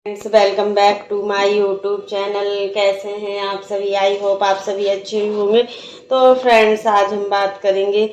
Friends, welcome back to my YouTube channel. कैसे हैं आप सभी? आई होप आप सभी अच्छे होंगे। तो फ्रेंड्स, आज हम बात करेंगे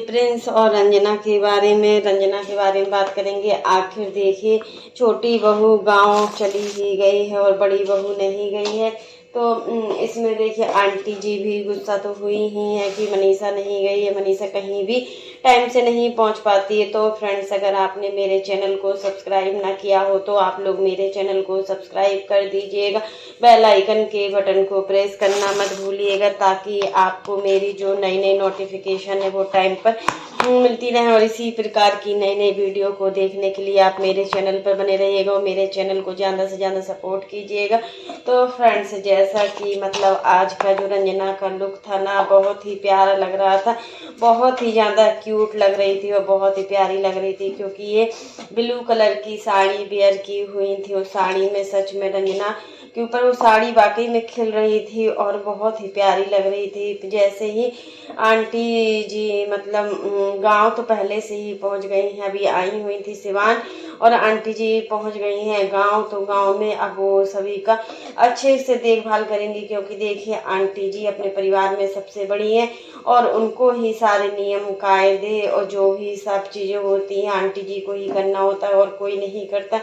प्रिंस और रंजना के बारे में बात करेंगे। आखिर देखिए, छोटी बहू गांव चली ही गई है और बड़ी बहू नहीं गई है। तो इसमें देखिए आंटी जी भी गुस्सा तो हुई ही है कि मनीषा नहीं गई है, मनीषा कहीं भी टाइम से नहीं पहुंच पाती है। तो फ्रेंड्स, अगर आपने मेरे चैनल को सब्सक्राइब ना किया हो तो आप लोग मेरे चैनल को सब्सक्राइब कर दीजिएगा। बेल आइकन के बटन को प्रेस करना मत भूलिएगा, ताकि आपको मेरी जो नई नई नोटिफिकेशन है वो टाइम पर मिलती रहे। और इसी प्रकार की नई नई वीडियो को देखने के लिए आप मेरे चैनल पर बने रहिएगा और मेरे चैनल को ज़्यादा से ज़्यादा सपोर्ट कीजिएगा। तो फ्रेंड्स, जैसा कि मतलब आज का जो रंजना का लुक था ना, बहुत ही प्यारा लग रहा था, बहुत ही ज़्यादा क्यूट लग रही थी और बहुत ही प्यारी लग रही थी। क्योंकि ये ब्लू कलर की साड़ी वेयर की हुई थी। उस साड़ी में सच में रंजना के ऊपर वो साड़ी वाकई में खिल रही थी और बहुत ही प्यारी लग रही थी। जैसे ही आंटी जी मतलब गांव तो पहले से ही पहुंच गई हैं, अभी आई हुई थी सिवान, और आंटी जी पहुंच गई हैं गांव। तो गांव में अब वो सभी का अच्छे से देखभाल करेंगी, क्योंकि देखिए आंटी जी अपने परिवार में सबसे बड़ी हैं और उनको ही सारे नियम कायदे और जो भी सब चीज़ें होती हैं आंटी जी को ही करना होता है और कोई नहीं करता।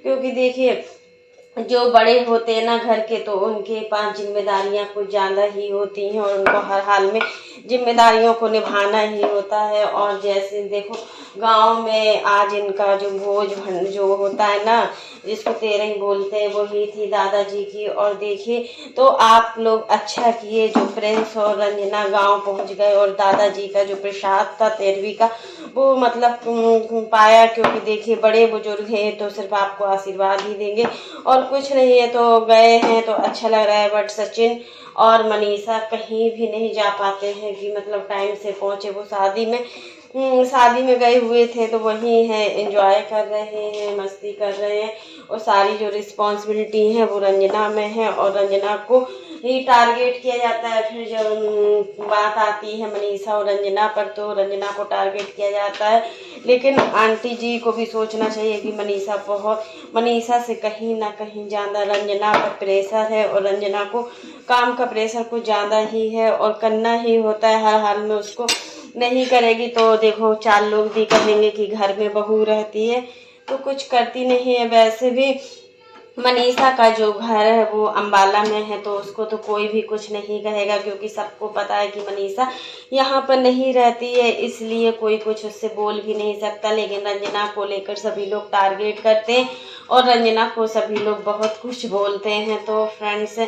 क्योंकि देखिए, जो बड़े होते हैं ना घर के, तो उनके पास जिम्मेदारियां कुछ ज़्यादा ही होती हैं और उनको हर हाल में जिम्मेदारियों को निभाना ही होता है। और जैसे देखो, गांव में आज इनका जो भोज भंड जो होता है ना, जिसको तेरही बोलते हैं, वही थी दादाजी की। और देखिए, तो आप लोग अच्छा किए जो प्रिंस और रंजना गांव पहुंच गए और दादाजी का जो प्रसाद था तेरहवीं का, वो मतलब पाया। क्योंकि देखिए, बड़े बुजुर्ग हैं तो सिर्फ आपको आशीर्वाद ही देंगे और कुछ नहीं है। तो गए हैं तो अच्छा लग रहा है। बट सचिन और मनीषा कहीं भी नहीं जा पाते हैं कि मतलब टाइम से पहुंचे। वो शादी में गए हुए थे तो वही है, एंजॉय कर रहे हैं, मस्ती कर रहे हैं। और सारी जो रिस्पॉन्सिबिलिटी है वो रंजना में है और रंजना को ही टारगेट किया जाता है। फिर जब बात आती है मनीषा और रंजना पर, तो रंजना को टारगेट किया जाता है। लेकिन आंटी जी को भी सोचना चाहिए कि मनीषा से कहीं ना कहीं ज़्यादा रंजना पर प्रेशर है और रंजना को काम का प्रेशर कुछ ज़्यादा ही है और करना ही होता है हर हाल में। उसको नहीं करेगी तो देखो, चार लोग भी कहेंगे कि घर में बहू रहती है तो कुछ करती नहीं है। वैसे भी मनीषा का जो घर है वो अंबाला में है, तो उसको तो कोई भी कुछ नहीं कहेगा, क्योंकि सबको पता है कि मनीषा यहाँ पर नहीं रहती है, इसलिए कोई कुछ उससे बोल भी नहीं सकता। लेकिन रंजना को लेकर सभी लोग टारगेट करते हैं और रंजना को सभी लोग बहुत कुछ बोलते हैं। तो फ्रेंड्स,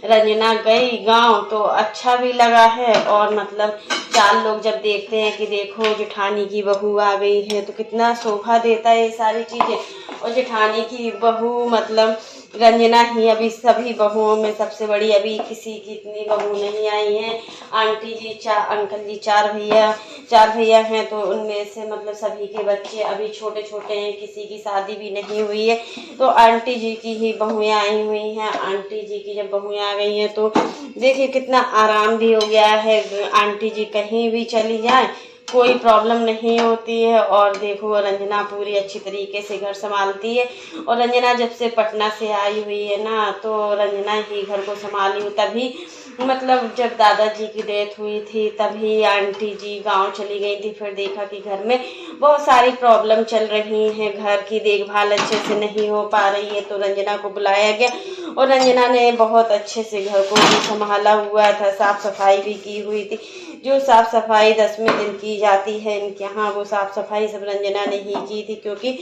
रंजना गई गांव तो अच्छा भी लगा है। और मतलब चार लोग जब देखते हैं कि देखो जेठानी की बहू आ गई है, तो कितना शोभा देता है ये सारी चीज़ें। और जेठानी की बहू मतलब रंजना ही अभी सभी बहुओं में सबसे बड़ी, अभी किसी की इतनी बहू नहीं आई है। आंटी जी अंकल जी चार भैया हैं, तो उनमें से मतलब सभी के बच्चे अभी छोटे छोटे हैं, किसी की शादी भी नहीं हुई है। तो आंटी जी की ही बहुएं आई हुई हैं। आंटी जी की जब बहुएं आ गई हैं तो देखिए कितना आराम भी हो गया है। आंटी जी कहीं भी चली जाए कोई प्रॉब्लम नहीं होती है। और देखो, रंजना पूरी अच्छी तरीके से घर संभालती है। और रंजना जब से पटना से आई हुई है ना, तो रंजना ही घर को संभाली हुई। तभी मतलब जब दादाजी की डेथ हुई थी तभी आंटी जी गांव चली गई थी। फिर देखा कि घर में बहुत सारी प्रॉब्लम चल रही हैं, घर की देखभाल अच्छे से नहीं हो पा रही है, तो रंजना को बुलाया गया और रंजना ने बहुत अच्छे से घर को भी संभाला हुआ था, साफ सफाई भी की हुई थी। जो साफ सफाई 10वें दिन की जाती है इनके यहाँ, वो साफ सफाई सब रंजना ने ही की थी। क्योंकि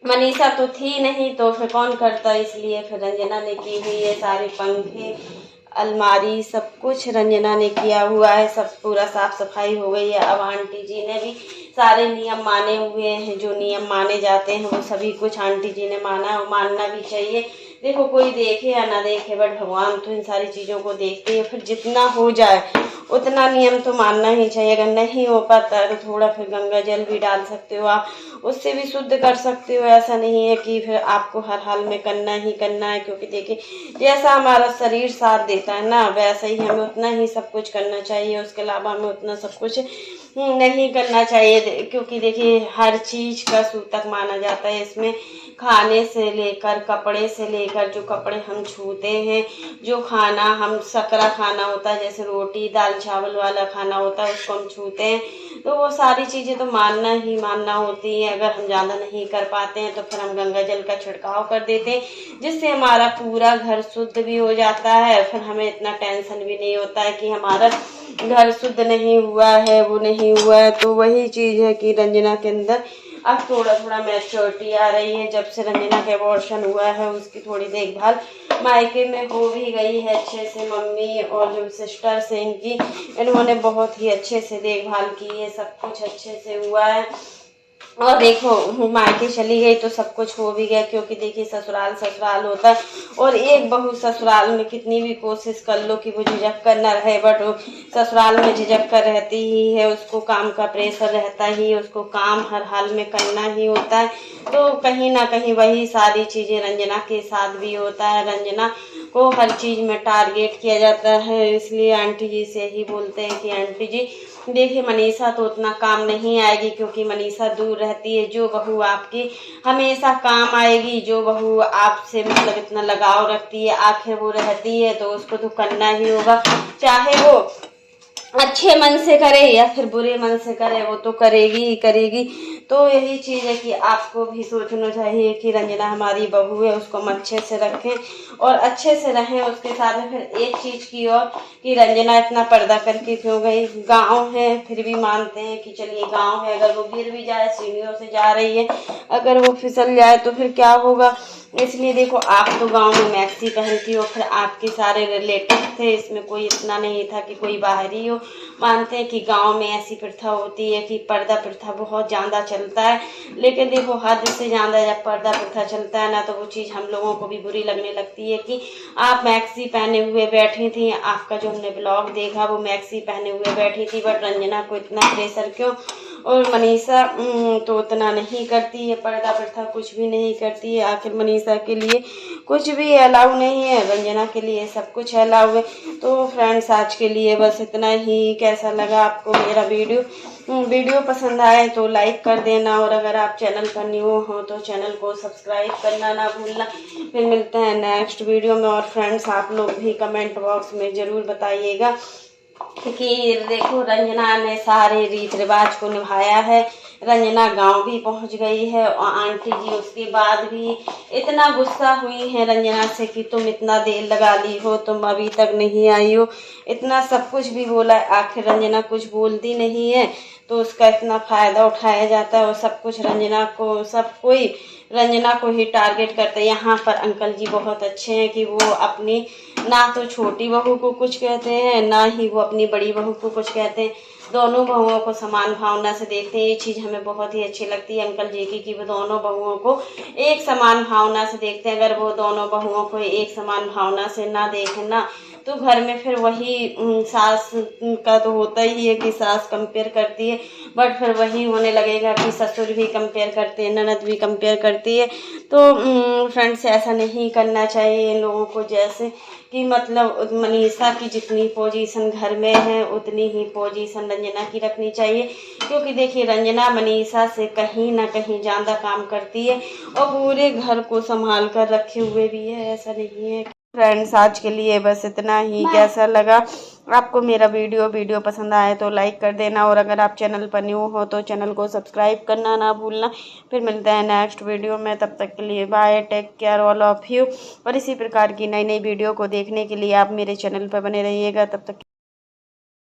मनीषा तो थी नहीं तो फिर कौन करता, इसलिए फिर रंजना ने की हुई है। सारे पंखे, अलमारी, सब कुछ रंजना ने किया हुआ है। सब पूरा साफ सफाई हो गई है। अब आंटी जी ने भी सारे नियम माने हुए हैं, जो नियम माने जाते हैं वो सभी कुछ आंटी जी ने माना है और मानना भी चाहिए। देखो, कोई देखे या ना देखे, बट भगवान तो इन सारी चीज़ों को देखते हैं। फिर जितना हो जाए उतना नियम तो मानना ही चाहिए। अगर नहीं हो पाता है तो थोड़ा फिर गंगा जल भी डाल सकते हो आप, उससे भी शुद्ध कर सकते हो। ऐसा नहीं है कि फिर आपको हर हाल में करना ही करना है। क्योंकि देखिए, जैसा हमारा शरीर साथ देता है ना, वैसा ही हमें उतना ही सब कुछ करना चाहिए। उसके अलावा हमें उतना सब कुछ नहीं करना चाहिए। क्योंकि देखिए, हर चीज़ का सूतक माना जाता है। इसमें खाने से लेकर, कपड़े से लेकर, जो कपड़े हम छूते हैं, जो खाना हम सकरा खाना होता है, जैसे रोटी दाल चावल वाला खाना होता है, उसको हम छूते हैं, तो वो सारी चीज़ें तो मानना ही मानना होती है। अगर हम ज़्यादा नहीं कर पाते हैं तो फिर हम गंगा जल का छिड़काव कर देते हैं, जिससे हमारा पूरा घर शुद्ध भी हो जाता है। फिर हमें इतना टेंशन भी नहीं होता है कि हमारा घर शुद्ध नहीं हुआ है, वो नहीं हुआ है। तो वही चीज़ है कि रंजना के अंदर अब थोड़ा थोड़ा मैच्योरिटी आ रही है। जब से रंजना का अबॉर्शन हुआ है उसकी थोड़ी देखभाल मायके में हो भी गई है अच्छे से। मम्मी और जो सिस्टर्स हैं इनकी, इन्होंने बहुत ही अच्छे से देखभाल की है, सब कुछ अच्छे से हुआ है। और देखो मायके चली गई तो सब कुछ हो भी गया, क्योंकि देखिए ससुराल ससुराल होता है, और एक बहू ससुराल में कितनी भी कोशिश कर लो कि वो झिझक कर न रहे, बट ससुराल में झिझक कर रहती ही है। उसको काम का प्रेशर रहता ही, उसको काम हर हाल में करना ही होता है। तो कहीं ना कहीं वही सारी चीज़ें रंजना के साथ भी होता है। रंजना को हर चीज़ में टारगेट किया जाता है। इसलिए आंटी जी से ही बोलते हैं कि आंटी जी देखिए मनीषा तो उतना काम नहीं आएगी, क्योंकि मनीषा दूर रहती है। जो बहू आपकी हमेशा काम आएगी, जो बहू आपसे मतलब इतना लगाव रखती है, आखिर वो रहती है, तो उसको तो करना ही होगा, चाहे वो अच्छे मन से करे या फिर बुरे मन से करे, वो तो करेगी ही करेगी। तो यही चीज़ है कि आपको भी सोचना चाहिए कि रंजना हमारी बहू है, उसको हम अच्छे से रखें और अच्छे से रहें उसके साथ में। फिर एक चीज़ की और कि रंजना इतना पर्दा करके क्यों गई। गांव है फिर भी मानते हैं कि चलिए गांव है, अगर वो गिर भी जाए, सीढ़ियों से जा रही है, अगर वो फिसल जाए तो फिर क्या होगा। इसलिए देखो आप तो गांव में मैक्सी पहनती हो, फिर आपके सारे रिलेटिव थे, इसमें कोई इतना नहीं था कि कोई बाहरी हो। मानते हैं कि गांव में ऐसी प्रथा होती है कि पर्दा प्रथा बहुत ज़्यादा चलता है, लेकिन देखो हद से ज़्यादा जब पर्दा प्रथा चलता है ना, तो वो चीज़ हम लोगों को भी बुरी लगने लगती है कि आप मैक्सी पहने हुए बैठी थी। आपका जो हमने ब्लॉग देखा वो मैक्सी पहने हुए बैठी थी, बट रंजना को इतना प्रेशर क्यों। और मनीषा तो उतना नहीं करती है, पर्दा प्रथा कुछ भी नहीं करती है। आखिर मनीषा के लिए कुछ भी अलाउ नहीं है, रंजना के लिए सब कुछ अलाउ है। तो फ्रेंड्स आज के लिए बस इतना ही। कैसा लगा आपको मेरा वीडियो पसंद आए तो लाइक कर देना, और अगर आप चैनल पर न्यू हो तो चैनल को सब्सक्राइब करना ना भूलना। फिर मिलते हैं नेक्स्ट वीडियो में। और फ्रेंड्स आप लोग भी कमेंट बॉक्स में ज़रूर बताइएगा कि देखो रंजना ने सारे रीत रिवाज को निभाया है। रंजना गांव भी पहुंच गई है, और आंटी जी उसके बाद भी इतना गुस्सा हुई है रंजना से कि तुम इतना देर लगा ली हो, तुम अभी तक नहीं आई हो, इतना सब कुछ भी बोला। आखिर रंजना कुछ बोलती नहीं है तो उसका इतना फ़ायदा उठाया जाता है, और सब कुछ रंजना को, सब कोई रंजना को ही टारगेट करते हैं। यहाँ पर अंकल जी बहुत अच्छे हैं कि वो अपनी ना तो छोटी बहू को कुछ कहते हैं, ना ही वो अपनी बड़ी बहू को कुछ कहते हैं। दोनों बहुओं को समान भावना से देखते हैं। ये चीज़ हमें बहुत ही अच्छी लगती है अंकल जी की कि वो दोनों बहुओं को एक समान भावना से देखते हैं। अगर वो दोनों बहुओं को एक समान भावना से ना देखें ना, तो घर में फिर वही सास का तो होता ही है कि सास कंपेयर करती है, बट फिर वही होने लगेगा कि ससुर भी कंपेयर करते हैं, ननद भी कंपेयर करती है। तो फ्रेंड्स ऐसा नहीं करना चाहिए इन लोगों को। जैसे कि मतलब मनीषा की जितनी पोजीशन घर में है उतनी ही पोजीशन रंजना की रखनी चाहिए, क्योंकि देखिए रंजना मनीषा से कहीं ना कहीं ज़्यादा काम करती है और पूरे घर को संभाल कर रखे हुए भी है, ऐसा नहीं है। फ्रेंड्स आज के लिए बस इतना ही। कैसा लगा आपको मेरा वीडियो पसंद आए तो लाइक कर देना, और अगर आप चैनल पर न्यू हो तो चैनल को सब्सक्राइब करना ना भूलना। फिर मिलते हैं नेक्स्ट वीडियो में, तब तक के लिए bye, take care all of you. और इसी प्रकार की नई नई वीडियो को देखने के लिए आप मेरे चैनल पर बने रहिएगा। तब तक